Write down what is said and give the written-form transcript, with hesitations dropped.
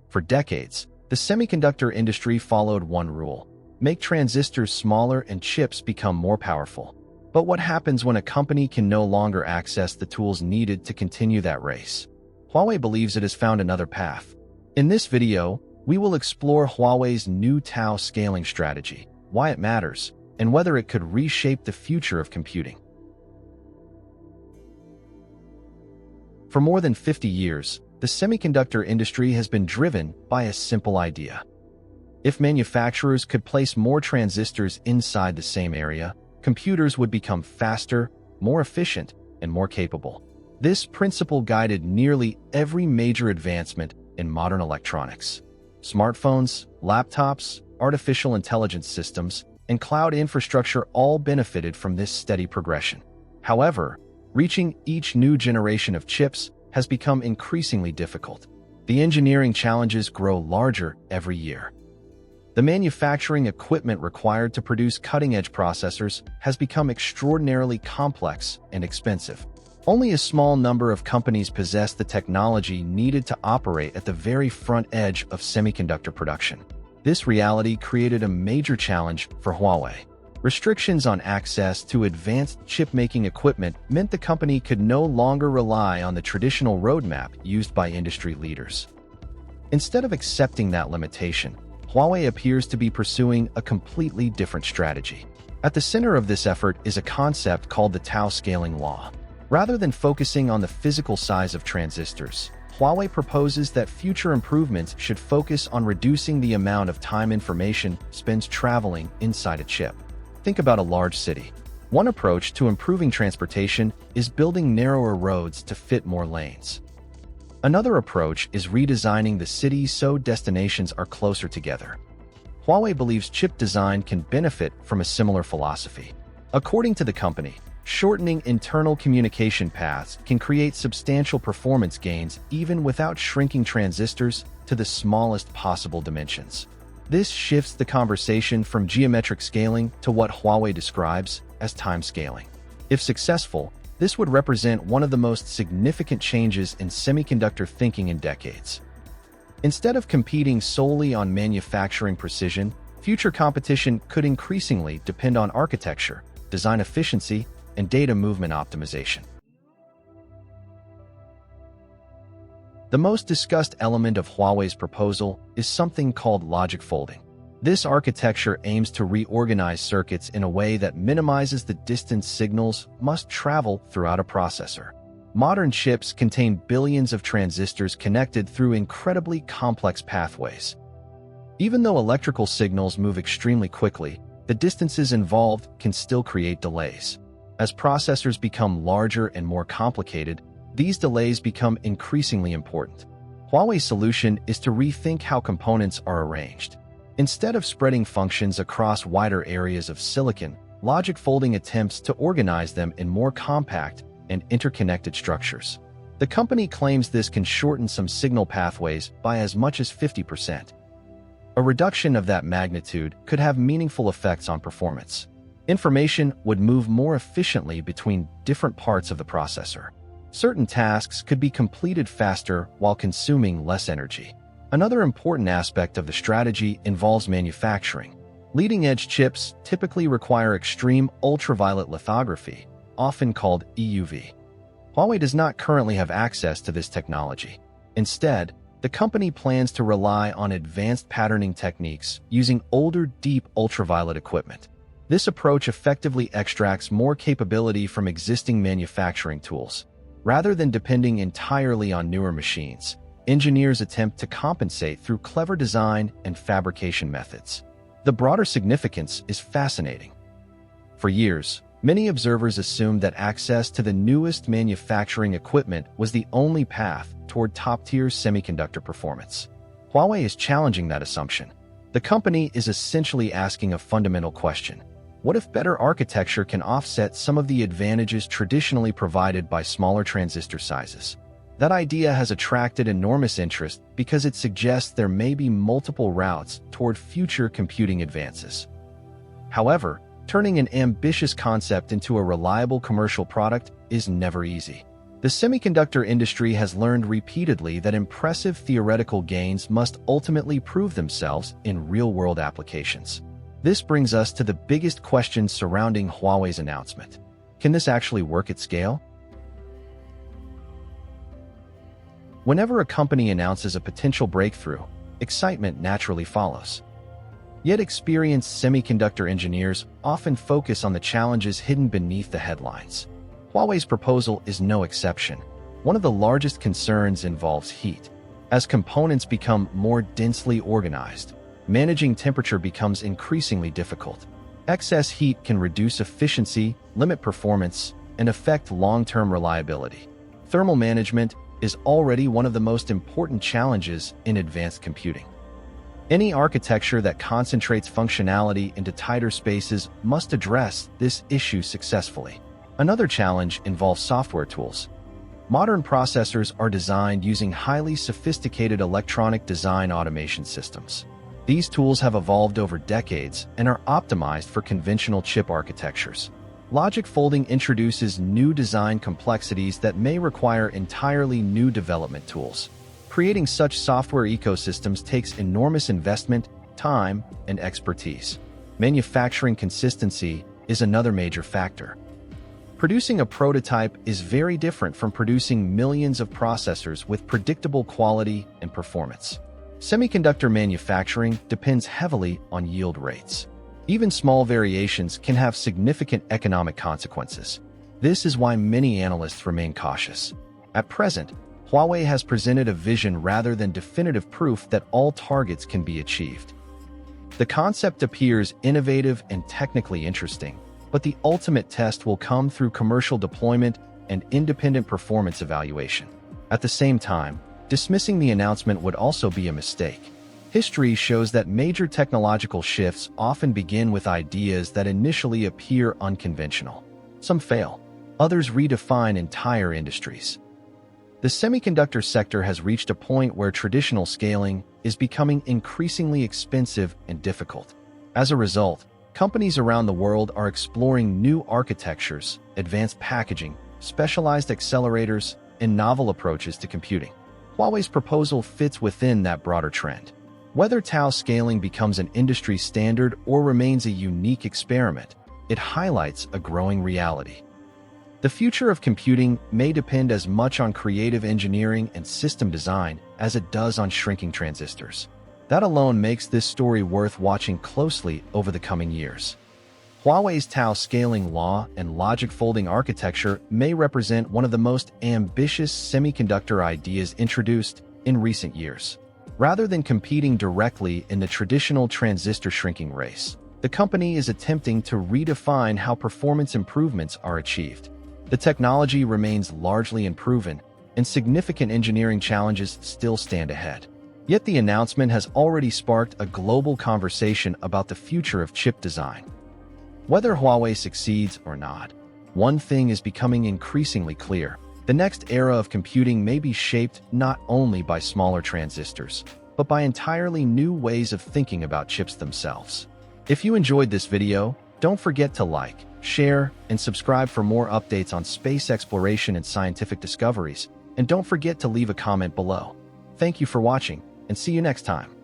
For decades, the semiconductor industry followed one rule: make transistors smaller and chips become more powerful. But what happens when a company can no longer access the tools needed to continue that race? Huawei believes it has found another path. In this video, we will explore Huawei's new Tau scaling strategy, why it matters, and whether it could reshape the future of computing. For more than 50 years, the semiconductor industry has been driven by a simple idea. If manufacturers could place more transistors inside the same area, computers would become faster, more efficient, and more capable. This principle guided nearly every major advancement in modern electronics. Smartphones, laptops, artificial intelligence systems, and cloud infrastructure all benefited from this steady progression. However, reaching each new generation of chips has become increasingly difficult. The engineering challenges grow larger every year. The manufacturing equipment required to produce cutting-edge processors has become extraordinarily complex and expensive. Only a small number of companies possess the technology needed to operate at the very front edge of semiconductor production. This reality created a major challenge for Huawei. Restrictions on access to advanced chip-making equipment meant the company could no longer rely on the traditional roadmap used by industry leaders. Instead of accepting that limitation, Huawei appears to be pursuing a completely different strategy. At the center of this effort is a concept called the Tau scaling law. Rather than focusing on the physical size of transistors, Huawei proposes that future improvements should focus on reducing the amount of time information spends traveling inside a chip. Think about a large city. One approach to improving transportation is building narrower roads to fit more lanes. Another approach is redesigning the city so destinations are closer together. Huawei believes chip design can benefit from a similar philosophy. According to the company, shortening internal communication paths can create substantial performance gains even without shrinking transistors to the smallest possible dimensions. This shifts the conversation from geometric scaling to what Huawei describes as time scaling. If successful, this would represent one of the most significant changes in semiconductor thinking in decades. Instead of competing solely on manufacturing precision, future competition could increasingly depend on architecture, design efficiency, and data movement optimization. The most discussed element of Huawei's proposal is something called LogicFolding. This architecture aims to reorganize circuits in a way that minimizes the distance signals must travel throughout a processor. Modern chips contain billions of transistors connected through incredibly complex pathways. Even though electrical signals move extremely quickly, the distances involved can still create delays. As processors become larger and more complicated, these delays become increasingly important. Huawei's solution is to rethink how components are arranged. Instead of spreading functions across wider areas of silicon, LogicFolding attempts to organize them in more compact and interconnected structures. The company claims this can shorten some signal pathways by as much as 50%. A reduction of that magnitude could have meaningful effects on performance. Information would move more efficiently between different parts of the processor. Certain tasks could be completed faster while consuming less energy. Another important aspect of the strategy involves manufacturing. Leading-edge chips typically require extreme ultraviolet lithography, often called EUV. Huawei does not currently have access to this technology. Instead, the company plans to rely on advanced patterning techniques using older deep ultraviolet equipment. This approach effectively extracts more capability from existing manufacturing tools. Rather than depending entirely on newer machines, engineers attempt to compensate through clever design and fabrication methods. The broader significance is fascinating. For years, many observers assumed that access to the newest manufacturing equipment was the only path toward top-tier semiconductor performance. Huawei is challenging that assumption. The company is essentially asking a fundamental question: what if better architecture can offset some of the advantages traditionally provided by smaller transistor sizes? That idea has attracted enormous interest because it suggests there may be multiple routes toward future computing advances. However, turning an ambitious concept into a reliable commercial product is never easy. The semiconductor industry has learned repeatedly that impressive theoretical gains must ultimately prove themselves in real-world applications. This brings us to the biggest question surrounding Huawei's announcement. Can this actually work at scale? Whenever a company announces a potential breakthrough, excitement naturally follows. Yet experienced semiconductor engineers often focus on the challenges hidden beneath the headlines. Huawei's proposal is no exception. One of the largest concerns involves heat. As components become more densely organized, managing temperature becomes increasingly difficult. Excess heat can reduce efficiency, limit performance, and affect long-term reliability. Thermal management is already one of the most important challenges in advanced computing. Any architecture that concentrates functionality into tighter spaces must address this issue successfully. Another challenge involves software tools. Modern processors are designed using highly sophisticated electronic design automation systems. These tools have evolved over decades and are optimized for conventional chip architectures. LogicFolding introduces new design complexities that may require entirely new development tools. Creating such software ecosystems takes enormous investment, time, and expertise. Manufacturing consistency is another major factor. Producing a prototype is very different from producing millions of processors with predictable quality and performance. Semiconductor manufacturing depends heavily on yield rates. Even small variations can have significant economic consequences. This is why many analysts remain cautious. At present, Huawei has presented a vision rather than definitive proof that all targets can be achieved. The concept appears innovative and technically interesting, but the ultimate test will come through commercial deployment and independent performance evaluation. At the same time, dismissing the announcement would also be a mistake. History shows that major technological shifts often begin with ideas that initially appear unconventional. Some fail. Others redefine entire industries. The semiconductor sector has reached a point where traditional scaling is becoming increasingly expensive and difficult. As a result, companies around the world are exploring new architectures, advanced packaging, specialized accelerators, and novel approaches to computing. Huawei's proposal fits within that broader trend. Whether Tau scaling becomes an industry standard or remains a unique experiment, it highlights a growing reality. The future of computing may depend as much on creative engineering and system design as it does on shrinking transistors. That alone makes this story worth watching closely over the coming years. Huawei's Tau scaling law and LogicFolding architecture may represent one of the most ambitious semiconductor ideas introduced in recent years. Rather than competing directly in the traditional transistor shrinking race, the company is attempting to redefine how performance improvements are achieved. The technology remains largely unproven, and significant engineering challenges still stand ahead. Yet the announcement has already sparked a global conversation about the future of chip design. Whether Huawei succeeds or not, one thing is becoming increasingly clear. The next era of computing may be shaped not only by smaller transistors, but by entirely new ways of thinking about chips themselves. If you enjoyed this video, don't forget to like, share, and subscribe for more updates on space exploration and scientific discoveries, and don't forget to leave a comment below. Thank you for watching, and see you next time.